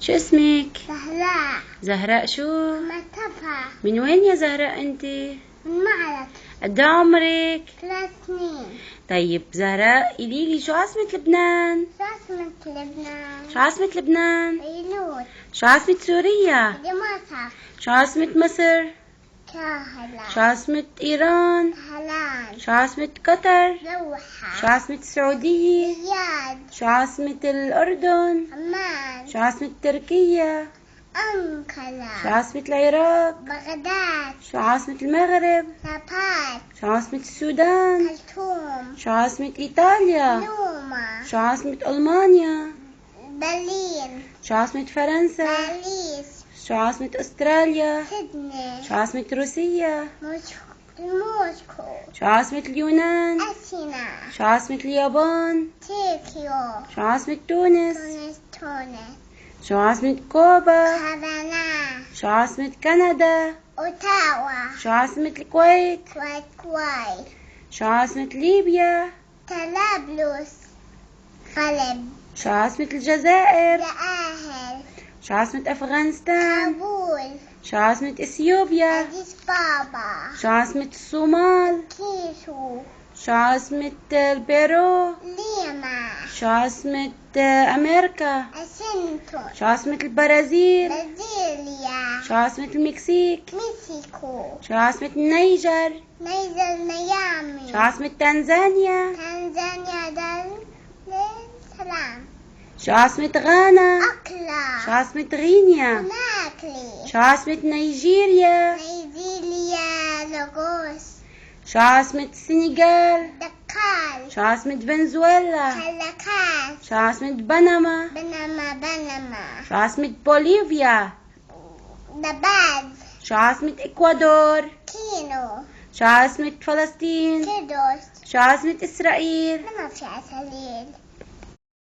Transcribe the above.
شو اسمك؟ زهراء. زهراء شو؟ متفة. من وين يا زهراء انت؟ من معرض. قد ايه عمرك؟ 3 سنين. طيب زهراء قوليلي شو عاصمة لبنان؟ شو عاصمة لبنان؟ شو عاصمة لبنان؟ بيروت. شو عاصمة سوريا؟ دمشق. شو عاصمة مصر؟ كاهلا. شو عاصمة ايران؟ هلان. شو عاصمة قطر؟ دوحة. شو عاصمة السعودية؟ رياض. شو عاصمة الأردن؟ عمان. شو عاصمة تركيا؟ أنقرة. شو عاصمة العراق؟ بغداد. شو عاصمة المغرب؟ رباط. شو عاصمة السودان؟ خرطوم. شو عاصمة إيطاليا؟ روما. شو عاصمة ألمانيا؟ برلين. شو عاصمة فرنسا؟ باريس. شو عاصمة أستراليا؟ سيدني. شو عاصمة روسيا؟ موسكو. شو عاصمة اليونان؟ أثينا. شو عاصمة اليابان؟ طوكيو. شو عاصمة تونس؟ تونس. شو عاصمة كوبا؟ هافانا. شو عاصمة كندا؟ أوتاوا. شو عاصمة الكويت؟ كويت. شو عاصمة ليبيا؟ طرابلس. قلب. شو عاصمة الجزائر؟ جآهل. شو عاصمة أفغانستان؟ كابول. شو عاصمة إثيوبيا؟ أديس بابا. شو عاصمة الصومال؟ كيسو. شو عاصمة البيرو؟ ليما. شو عاصمة أمريكا؟ أسنتون. شو عاصمة البرازيل؟ برازيليا. شو عاصمة المكسيك؟ مكسيكو. شو عاصمة النيجر؟ نيجر ميامي. شو عاصمة تنزانيا؟ تنزانيا دار السلام. شو عاصمة غانا؟ أكلا. شو عاصمة غينيا؟ كوناكري. شو عاصمة نيجيريا؟ نيجيريا. لاغوس. شو عاصمة السنغال؟ دكار. شو عاصمة فنزويلا؟ كالاكاس. شو عاصمة بنما؟ بنما. شو عاصمة بوليفيا؟ نباز. شو عاصمة إكوادور؟ كينو. شو عاصمة فلسطين؟ كيدوس. شو عاصمة إسرائيل؟ ما في عسليل.